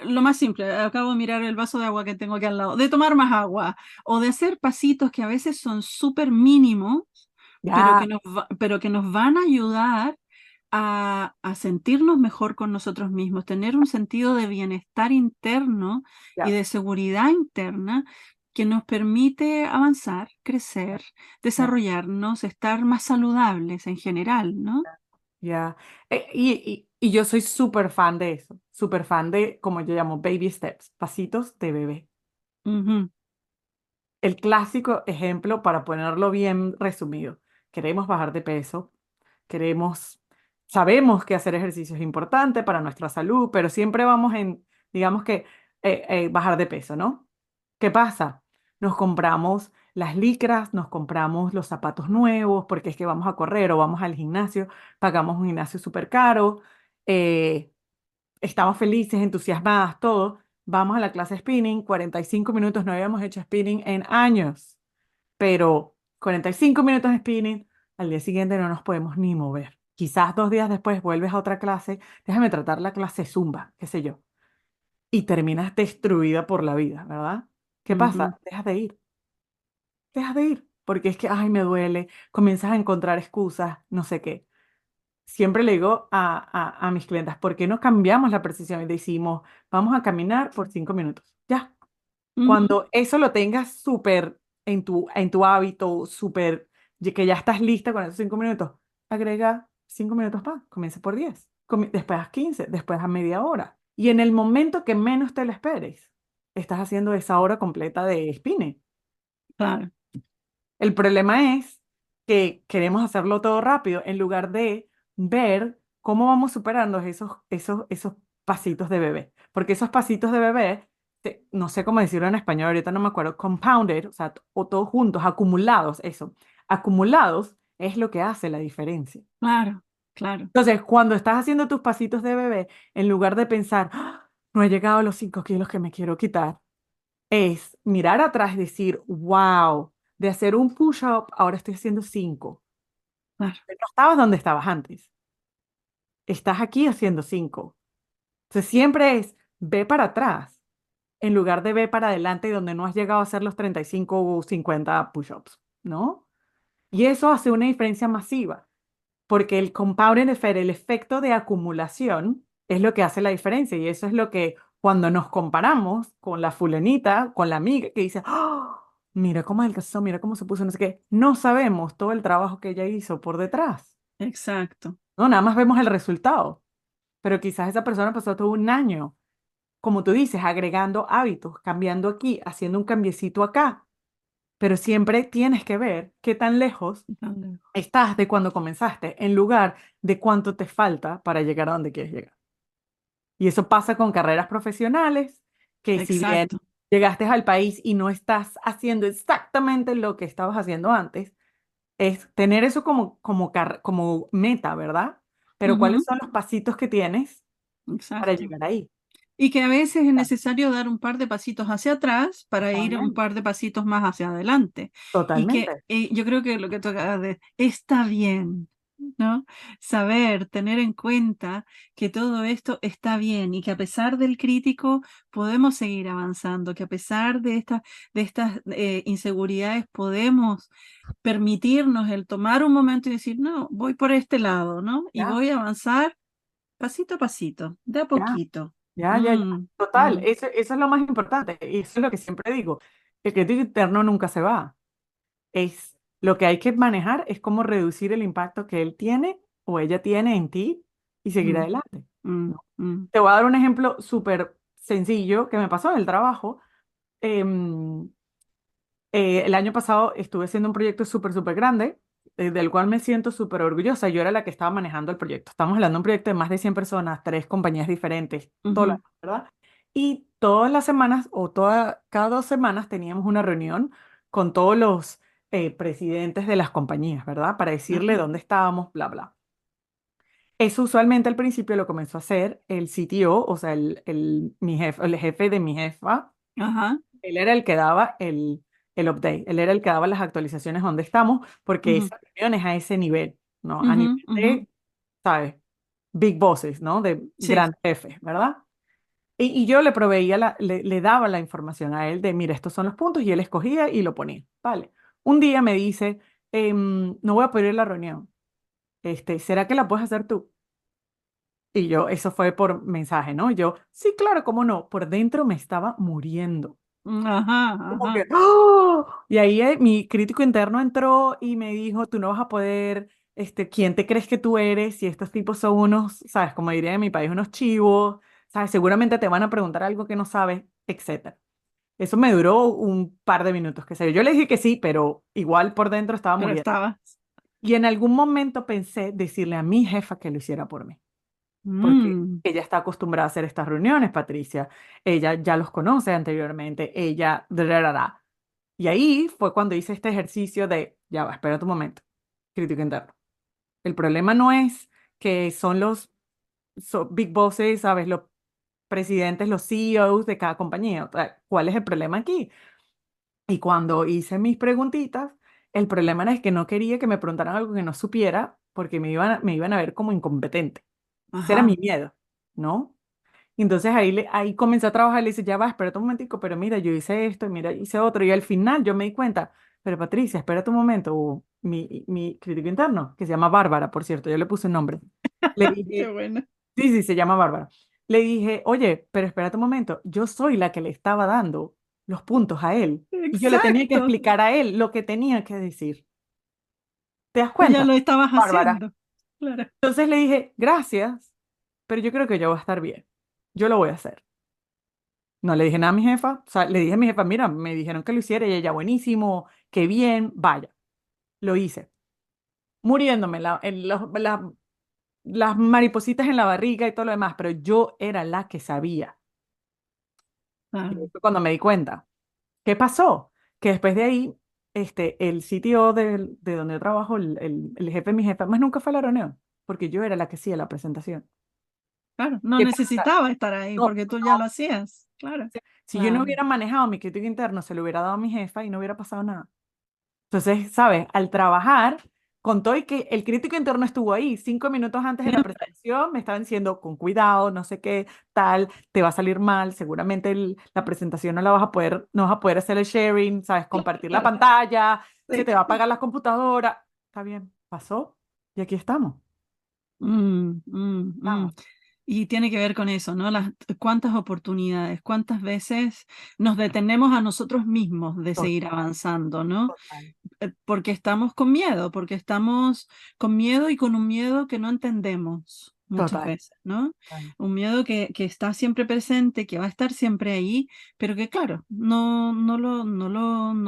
[SPEAKER 1] lo más simple, acabo de mirar el vaso de agua que tengo aquí al lado, de tomar más agua o de hacer pasitos que a veces son súper mínimos
[SPEAKER 2] ya,
[SPEAKER 1] pero que nos van a ayudar a sentirnos mejor con nosotros mismos, tener un sentido de bienestar interno y
[SPEAKER 2] ya,
[SPEAKER 1] de seguridad interna que nos permite avanzar, crecer,
[SPEAKER 2] ya,
[SPEAKER 1] desarrollarnos, estar más saludables en general, ¿no?
[SPEAKER 2] ya. Y yo soy súper fan de eso, súper fan de, como yo llamo, baby steps, pasitos de bebé.
[SPEAKER 1] Ujú,
[SPEAKER 2] El clásico ejemplo, para ponerlo bien resumido, queremos bajar de peso, queremos, sabemos que hacer ejercicio es importante para nuestra salud, pero siempre vamos en, digamos que, bajar de peso, ¿no? ¿Qué pasa? Nos compramos las licras, nos compramos los zapatos nuevos porque es que vamos a correr o vamos al gimnasio, pagamos un gimnasio súper caro, eh, estamos felices, entusiasmadas, todo. Vamos a la clase spinning, 45 minutos, no habíamos hecho spinning en años, pero 45 minutos de spinning, al día siguiente no nos podemos ni mover. Quizás 2 días después vuelves a otra clase, déjame tratar la clase Zumba, qué sé yo, y terminas destruida por la vida, ¿verdad? ¿Qué
[SPEAKER 1] ujú,
[SPEAKER 2] pasa? Dejas de ir, porque es que, ay, me duele, comienzas a encontrar excusas, no sé qué. Siempre le digo a mis clientas, ¿por qué no cambiamos la precisión y decimos, vamos a caminar por 5 minutos? Ya,
[SPEAKER 1] ujú,
[SPEAKER 2] cuando eso lo tengas súper en tu hábito, súper, que ya estás lista con esos 5 minutos, agrega 5 minutos más, comienza por 10, después haz 15, después a media hora. Y en el momento que menos te lo esperes, estás haciendo esa hora completa de spinning.
[SPEAKER 1] claro,
[SPEAKER 2] El problema es que queremos hacerlo todo rápido en lugar de ver cómo vamos superando esos pasitos de bebé. Porque esos pasitos de bebé, no sé cómo decirlo en español, ahorita no me acuerdo, compounded, o sea, o todos juntos, acumulados, eso. Acumulados es lo que hace la diferencia.
[SPEAKER 1] claro, claro,
[SPEAKER 2] Entonces, cuando estás haciendo tus pasitos de bebé, en lugar de pensar, "Ah, no he llegado a los 5 kilos que me quiero quitar", es mirar atrás y decir, wow, de hacer un push-up, ahora estoy haciendo 5.
[SPEAKER 1] claro,
[SPEAKER 2] No estabas donde estabas antes. Estás aquí haciendo 5. Entonces siempre es ve para atrás en lugar de ve para adelante donde no has llegado a hacer los 35 o 50 push-ups, ¿no? Y eso hace una diferencia masiva, porque el compounding effect, el efecto de acumulación, es lo que hace la diferencia. Y eso es lo que cuando nos comparamos con la fulanita, con la amiga que dice, "Ah, mira cómo adelgazó, mira cómo se puso, no sé qué", no sabemos todo el trabajo que ella hizo por detrás,
[SPEAKER 1] exacto.
[SPEAKER 2] ¿no? Nada más vemos el resultado, pero quizás esa persona pasó todo un año, como tú dices, agregando hábitos, cambiando aquí, haciendo un cambiecito acá, pero siempre tienes que ver qué tan lejos estás de cuando comenzaste, en lugar de cuánto te falta para llegar a donde quieres llegar. Y eso pasa con carreras profesionales, que si bien
[SPEAKER 1] Exacto.
[SPEAKER 2] llegaste al país y no estás haciendo exactamente lo que estabas haciendo antes, es tener eso como meta, ¿verdad? Pero ¿cuáles
[SPEAKER 1] Ujú,
[SPEAKER 2] son los pasitos que tienes para
[SPEAKER 1] exacto.
[SPEAKER 2] llegar ahí?
[SPEAKER 1] Y que a veces es necesario dar un par de pasitos hacia atrás para ir un
[SPEAKER 2] Totalmente.
[SPEAKER 1] par de pasitos más hacia adelante. Y que
[SPEAKER 2] Totalmente.
[SPEAKER 1] yo creo que lo que tú acabas de está bien, ¿no? Saber, tener en cuenta que todo esto está bien y que a pesar del crítico podemos seguir avanzando, que a pesar de estas inseguridades podemos permitirnos el tomar un momento y decir, no, voy por este lado, ¿no? Y
[SPEAKER 2] Ya,
[SPEAKER 1] voy a avanzar pasito a pasito, de a
[SPEAKER 2] ya.
[SPEAKER 1] poquito.
[SPEAKER 2] Ya.
[SPEAKER 1] Mm,
[SPEAKER 2] Total,
[SPEAKER 1] mm,
[SPEAKER 2] eso es lo más importante. Y eso es lo que siempre digo. El crítico interno nunca se va. Es lo que hay que manejar es cómo reducir el impacto que él tiene o ella tiene en ti y seguir
[SPEAKER 1] mm,
[SPEAKER 2] adelante,
[SPEAKER 1] mm,
[SPEAKER 2] ¿no?
[SPEAKER 1] mm.
[SPEAKER 2] Te voy a dar un ejemplo súper sencillo que me pasó en el trabajo. Em, el año pasado estuve haciendo un proyecto súper grande, del cual me siento súper orgullosa. Yo era la que estaba manejando el proyecto. Estamos hablando de un proyecto de más de 100 personas, tres compañías diferentes, todo lo
[SPEAKER 1] Ujú,
[SPEAKER 2] demás, ¿verdad? Y todas las semanas o cada 2 semanas teníamos una reunión con todos los presidentes de las compañías, ¿verdad? Para decirle
[SPEAKER 1] ajá,
[SPEAKER 2] dónde estábamos, bla, bla. Eso usualmente al principio lo comenzó a hacer el CTO, o sea, mi jefe, el jefe de mi jefa.
[SPEAKER 1] ajá,
[SPEAKER 2] Él era el que daba el update, él era el que daba las actualizaciones donde estamos, porque
[SPEAKER 1] ujú,
[SPEAKER 2] esa reunión es a ese nivel, ¿no? A
[SPEAKER 1] ujú,
[SPEAKER 2] nivel
[SPEAKER 1] ujú.
[SPEAKER 2] de, ¿sabes? Big bosses, ¿no? De
[SPEAKER 1] Sí,
[SPEAKER 2] grandes jefes, ¿verdad? Y yo le proveía, le daba la información a él de, mira, estos son los puntos, y él escogía y lo ponía, ¿vale? Un día me dice, no voy a poder ir a la reunión, ¿será que la puedes hacer tú? Y yo, eso fue por mensaje, ¿no? Yo, sí, claro, cómo no, por dentro me estaba muriendo.
[SPEAKER 1] ajá,
[SPEAKER 2] Como
[SPEAKER 1] ajá,
[SPEAKER 2] que, ¡oh! Y ahí mi crítico interno entró y me dijo, tú no vas a poder, ¿quién te crees que tú eres? Y estos tipos son unos, ¿sabes? Como diría en mi país, unos chivos, ¿sabes? Seguramente te van a preguntar algo que no sabes, etcétera. Eso me duró un par de minutos, qué sé yo. Yo le dije que sí, pero igual por dentro estaba
[SPEAKER 1] pero
[SPEAKER 2] muriendo.
[SPEAKER 1] estabas.
[SPEAKER 2] Y en algún momento pensé decirle a mi jefa que lo hiciera por mí, porque
[SPEAKER 1] Mm,
[SPEAKER 2] ella está acostumbrada a hacer estas reuniones, Patricia. Ella ya los conoce anteriormente, ella... Y ahí fue cuando hice este ejercicio de, ya va, espera un momento, crítico interno. El problema no es que son los big bosses, ¿sabes? Los presidentes, los CEOs de cada compañía. O sea, ¿cuál es el problema aquí? Y cuando hice mis preguntitas, el problema era que no quería que me preguntaran algo que no supiera porque me iban a ver como incompetente. Ese era mi
[SPEAKER 1] ajá,
[SPEAKER 2] miedo, ¿no? Y entonces ahí comencé a trabajar, le dice, ya va, espérate un momentico, pero mira, yo hice esto, y mira, hice otro, y al final yo me di cuenta, pero Patricia, espérate un momento, mi crítico interno, que se llama Bárbara, por cierto, yo le puse un nombre, le
[SPEAKER 1] qué
[SPEAKER 2] dije,
[SPEAKER 1] bueno.
[SPEAKER 2] sí, se llama Bárbara, le dije, oye, pero espérate un momento, yo soy la que le estaba dando los puntos a él, y yo le tenía que
[SPEAKER 1] Exacto,
[SPEAKER 2] explicar a él lo que tenía que decir, ¿te das
[SPEAKER 1] tú ya
[SPEAKER 2] cuenta,
[SPEAKER 1] lo estabas
[SPEAKER 2] Bárbara?
[SPEAKER 1] haciendo. Claro.
[SPEAKER 2] Entonces le dije, gracias, pero yo creo que yo voy a estar bien, yo lo voy a hacer. No le dije nada a mi jefa, o sea, le dije a mi jefa, mira, me dijeron que lo hiciera y ella, buenísimo, qué bien, vaya, lo hice. Muriéndome, las maripositas en la barriga y todo lo demás, pero yo era la que sabía. Y
[SPEAKER 1] Ah,
[SPEAKER 2] ahí fue cuando me di cuenta. ¿Qué pasó? Que después de ahí, el sitio de donde yo trabajo, el jefe de mi jefa, más nunca fue a la reunión, porque yo era la que hacía la presentación.
[SPEAKER 1] claro, no
[SPEAKER 2] ¿Qué pasa?
[SPEAKER 1] necesitaba estar ahí
[SPEAKER 2] No,
[SPEAKER 1] porque tú ya
[SPEAKER 2] no.
[SPEAKER 1] lo hacías. Claro,
[SPEAKER 2] Si yo no
[SPEAKER 1] claro.
[SPEAKER 2] hubiera manejado mi crítico interno, se lo hubiera dado a mi jefa y no hubiera pasado nada. Entonces, ¿sabes? Al trabajar, con todo y que el crítico interno estuvo ahí 5 minutos antes de la
[SPEAKER 1] Siempre.
[SPEAKER 2] presentación, me estaban diciendo, con cuidado, no sé qué, tal, te va a salir mal, seguramente la presentación no vas a poder hacer el sharing, ¿sabes? Compartir la
[SPEAKER 1] Claro,
[SPEAKER 2] pantalla, se
[SPEAKER 1] sí.
[SPEAKER 2] te va a apagar la computadora. Está bien, pasó y aquí estamos.
[SPEAKER 1] Mm, mm, mm.
[SPEAKER 2] Estamos.
[SPEAKER 1] Y tiene que ver con eso, ¿no? Cuántas oportunidades, cuántas veces nos detenemos a nosotros mismos de seguir
[SPEAKER 2] Total,
[SPEAKER 1] avanzando, ¿no?
[SPEAKER 2] total,
[SPEAKER 1] Porque estamos con miedo, porque estamos con miedo y con un miedo que no entendemos muchas
[SPEAKER 2] total,
[SPEAKER 1] veces, ¿no?
[SPEAKER 2] total,
[SPEAKER 1] Un miedo que está siempre presente, que va a estar siempre ahí, pero que claro, no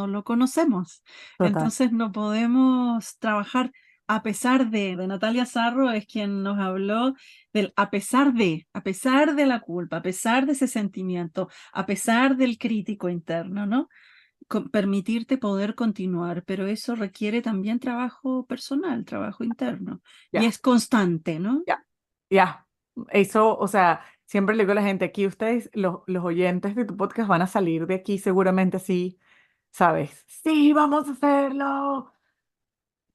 [SPEAKER 1] lo conocemos.
[SPEAKER 2] total.
[SPEAKER 1] Entonces no podemos trabajar a pesar de Natalia Sarro es quien nos habló del a pesar de la culpa, a pesar de ese sentimiento, a pesar del crítico interno, ¿no? Permitirte poder continuar, pero eso requiere también trabajo personal, trabajo interno, y
[SPEAKER 2] Ya,
[SPEAKER 1] es constante, ¿no?
[SPEAKER 2] ya, ya. Eso, o sea, siempre le digo a la gente, aquí ustedes, los oyentes de tu podcast van a salir de aquí seguramente así, ¿sabes? Sí, vamos a hacerlo.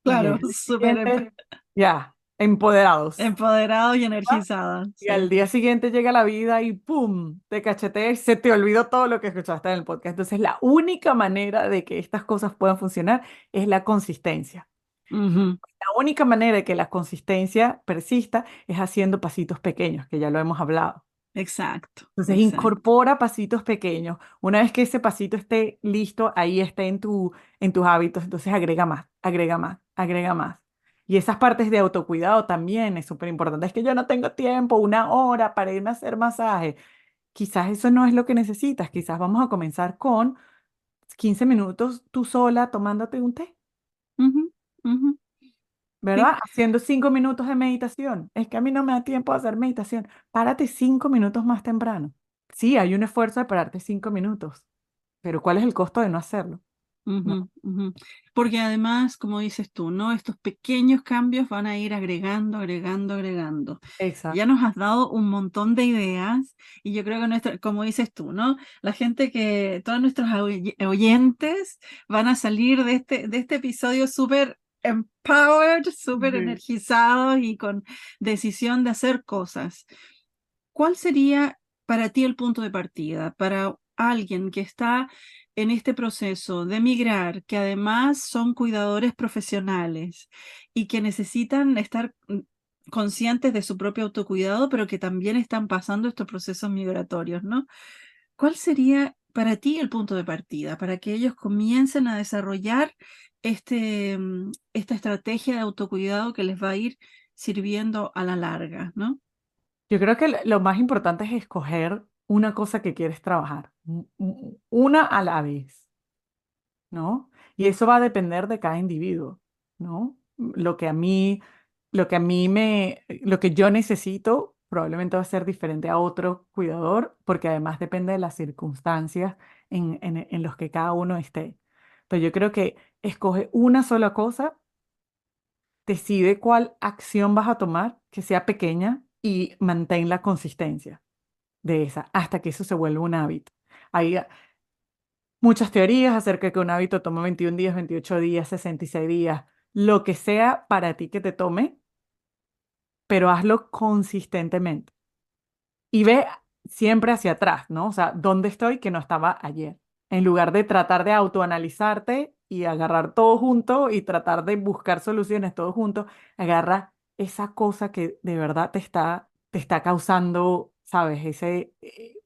[SPEAKER 2] Y
[SPEAKER 1] Claro,
[SPEAKER 2] el día
[SPEAKER 1] súper
[SPEAKER 2] siguiente, ya, empoderados.
[SPEAKER 1] empoderado y
[SPEAKER 2] ¿Va?
[SPEAKER 1] energizada,
[SPEAKER 2] Y al
[SPEAKER 1] sí.
[SPEAKER 2] día siguiente llega la vida y ¡pum! Te cachetea y se te olvidó todo lo que escuchaste en el podcast. Entonces, la única manera de que estas cosas puedan funcionar es la consistencia.
[SPEAKER 1] Ujú,
[SPEAKER 2] La única manera de que la consistencia persista es haciendo pasitos pequeños, que ya lo hemos hablado.
[SPEAKER 1] Exacto,
[SPEAKER 2] Entonces
[SPEAKER 1] exacto.
[SPEAKER 2] incorpora pasitos pequeños. Una vez que ese pasito esté listo, ahí esté en tus hábitos, entonces agrega más, agrega más, agrega más. Y esas partes de autocuidado también es súper importante. Es que yo no tengo tiempo, 1 hora para irme a hacer masaje. Quizás eso no es lo que necesitas. Quizás vamos a comenzar con 15 minutos tú sola tomándote un té,
[SPEAKER 1] Ujú, ujú, sí.
[SPEAKER 2] ¿verdad? Haciendo 5 minutos de meditación. Es que a mí no me da tiempo de hacer meditación. Párate 5 minutos más temprano. Sí, hay un esfuerzo de pararte 5 minutos, pero ¿cuál es el costo de no hacerlo? ¿No?
[SPEAKER 1] Ujú, ujú. Porque además, como dices tú, ¿no? Estos pequeños cambios van a ir agregando, agregando, agregando. Ya
[SPEAKER 2] Exacto.
[SPEAKER 1] nos has dado un montón de ideas y yo creo que como dices tú, ¿no? La gente todos nuestros oyentes van a salir de este episodio súper empowered, súper
[SPEAKER 2] Sí.
[SPEAKER 1] energizados y con decisión de hacer cosas. ¿Cuál sería para ti el punto de partida para alguien que está en este proceso de migrar, que además son cuidadores profesionales y que necesitan estar conscientes de su propio autocuidado, pero que también están pasando estos procesos migratorios, ¿no? ¿Cuál sería para ti el punto de partida para que ellos comiencen a desarrollar esta estrategia de autocuidado que les va a ir sirviendo a la larga, ¿no?
[SPEAKER 2] Yo creo que lo más importante es escoger una cosa que quieres trabajar, una a la vez, ¿no? Y eso va a depender de cada individuo, ¿no? Lo que yo necesito probablemente va a ser diferente a otro cuidador, porque además depende de las circunstancias en los que cada uno esté. Pero yo creo que escoge una sola cosa, decide cuál acción vas a tomar, que sea pequeña, y mantén la consistencia de esa hasta que eso se vuelva un hábito. Hay muchas teorías acerca de que un hábito toma 21 días, 28 días, 66 días, lo que sea para ti que te tome, pero hazlo consistentemente. Y ve siempre hacia atrás, ¿no? O sea, ¿dónde estoy que no estaba ayer? En lugar de tratar de autoanalizarte y agarrar todo junto y tratar de buscar soluciones todo junto, agarra esa cosa que de verdad te está causando, ¿sabes? Ese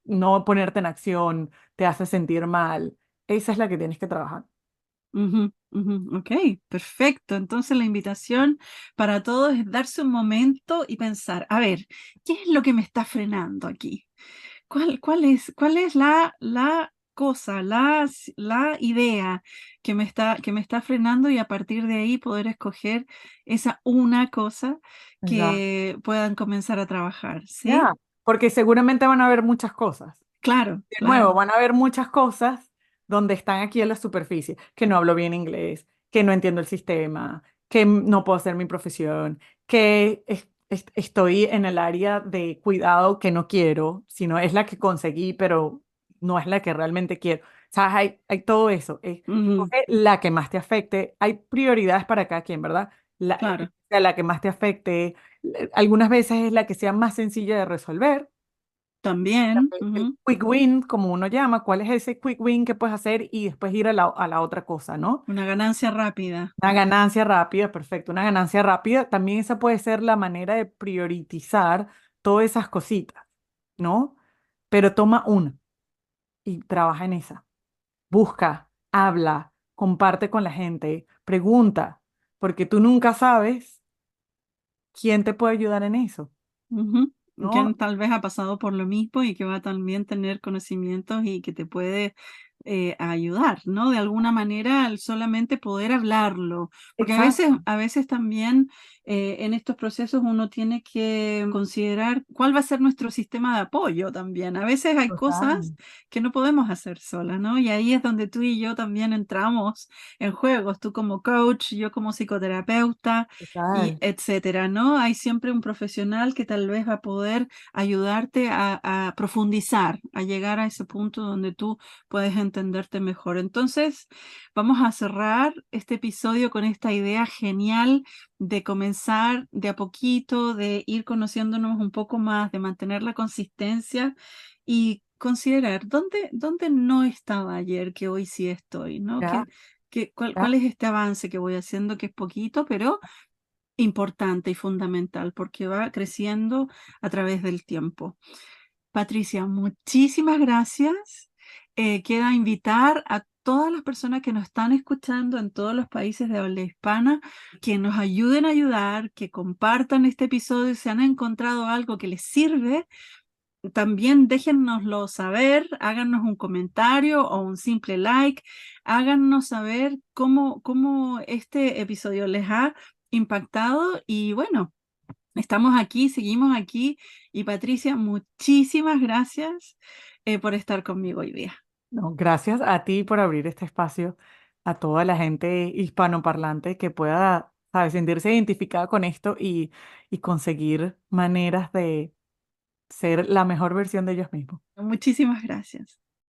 [SPEAKER 2] no ponerte en acción, te hace sentir mal. Esa es la que tienes que trabajar.
[SPEAKER 1] Ujú, ujú, ok, perfecto. Entonces la invitación para todos es darse un momento y pensar, a ver, ¿qué es lo que me está frenando aquí? Cuál es la cosa, la idea que me está frenando y a partir de ahí poder escoger esa una cosa
[SPEAKER 2] Ya.
[SPEAKER 1] que puedan comenzar a trabajar, ¿sí?
[SPEAKER 2] Ya, porque seguramente van a haber muchas cosas.
[SPEAKER 1] Claro,
[SPEAKER 2] De nuevo,
[SPEAKER 1] claro.
[SPEAKER 2] van a haber muchas cosas donde están aquí en la superficie, que no hablo bien inglés, que no entiendo el sistema, que no puedo hacer mi profesión, que estoy en el área de cuidado que no quiero, sino es la que conseguí, pero no es la que realmente quiero. O sea, hay todo eso.
[SPEAKER 1] Ujú,
[SPEAKER 2] Coge la que más te afecte. Hay prioridades para cada quien, ¿verdad?
[SPEAKER 1] claro,
[SPEAKER 2] La que más te afecte. Algunas veces es la que sea más sencilla de resolver,
[SPEAKER 1] también.
[SPEAKER 2] el
[SPEAKER 1] Ujú,
[SPEAKER 2] quick win, como uno llama, cuál es ese quick win que puedes hacer y después ir a la otra cosa, ¿no?
[SPEAKER 1] una ganancia rápida.
[SPEAKER 2] Una ganancia rápida, perfecto, una ganancia rápida, también esa puede ser la manera de priorizar todas esas cositas, ¿no? Pero toma una y trabaja en esa. Busca, habla, comparte con la gente, pregunta, porque tú nunca sabes quién te puede ayudar en eso,
[SPEAKER 1] Ujú.
[SPEAKER 2] ¿no?
[SPEAKER 1] Que tal vez ha pasado por lo mismo y que va a también tener conocimientos y que te puede ayudar, ¿no? De alguna manera, al solamente poder hablarlo, porque
[SPEAKER 2] Exacto,
[SPEAKER 1] a veces también en estos procesos uno tiene que considerar cuál va a ser nuestro sistema de apoyo también. A veces hay cosas
[SPEAKER 2] total,
[SPEAKER 1] que no podemos hacer solas, ¿no? Y ahí es donde tú y yo también entramos en juegos, tú como coach, yo como psicoterapeuta y
[SPEAKER 2] total.
[SPEAKER 1] etcétera, ¿no? Hay siempre un profesional que tal vez va a poder ayudarte a profundizar, a llegar a ese punto donde tú puedes entenderte mejor. Entonces, vamos a cerrar este episodio con esta idea genial de comenzar de a poquito, de ir conociéndonos un poco más, de mantener la consistencia y considerar dónde no estaba ayer, que hoy sí estoy, ¿no?
[SPEAKER 2] Ya,
[SPEAKER 1] Cuál
[SPEAKER 2] ya.
[SPEAKER 1] es este avance que voy haciendo, que es poquito, pero importante y fundamental porque va creciendo a través del tiempo. Patricia, muchísimas gracias. Queda invitar a todas las personas que nos están escuchando en todos los países de habla hispana que nos ayuden a ayudar, que compartan este episodio. Si han encontrado algo que les sirve, también déjennoslo saber, háganos un comentario o un simple like, háganos saber cómo este episodio les ha impactado y bueno. Estamos aquí, seguimos aquí y Patricia, muchísimas gracias por estar conmigo hoy día.
[SPEAKER 2] No, gracias a ti por abrir este espacio a toda la gente hispanoparlante que pueda, ¿sabes?, sentirse identificada con esto y conseguir maneras de ser la mejor versión de ellos mismos.
[SPEAKER 1] Muchísimas gracias.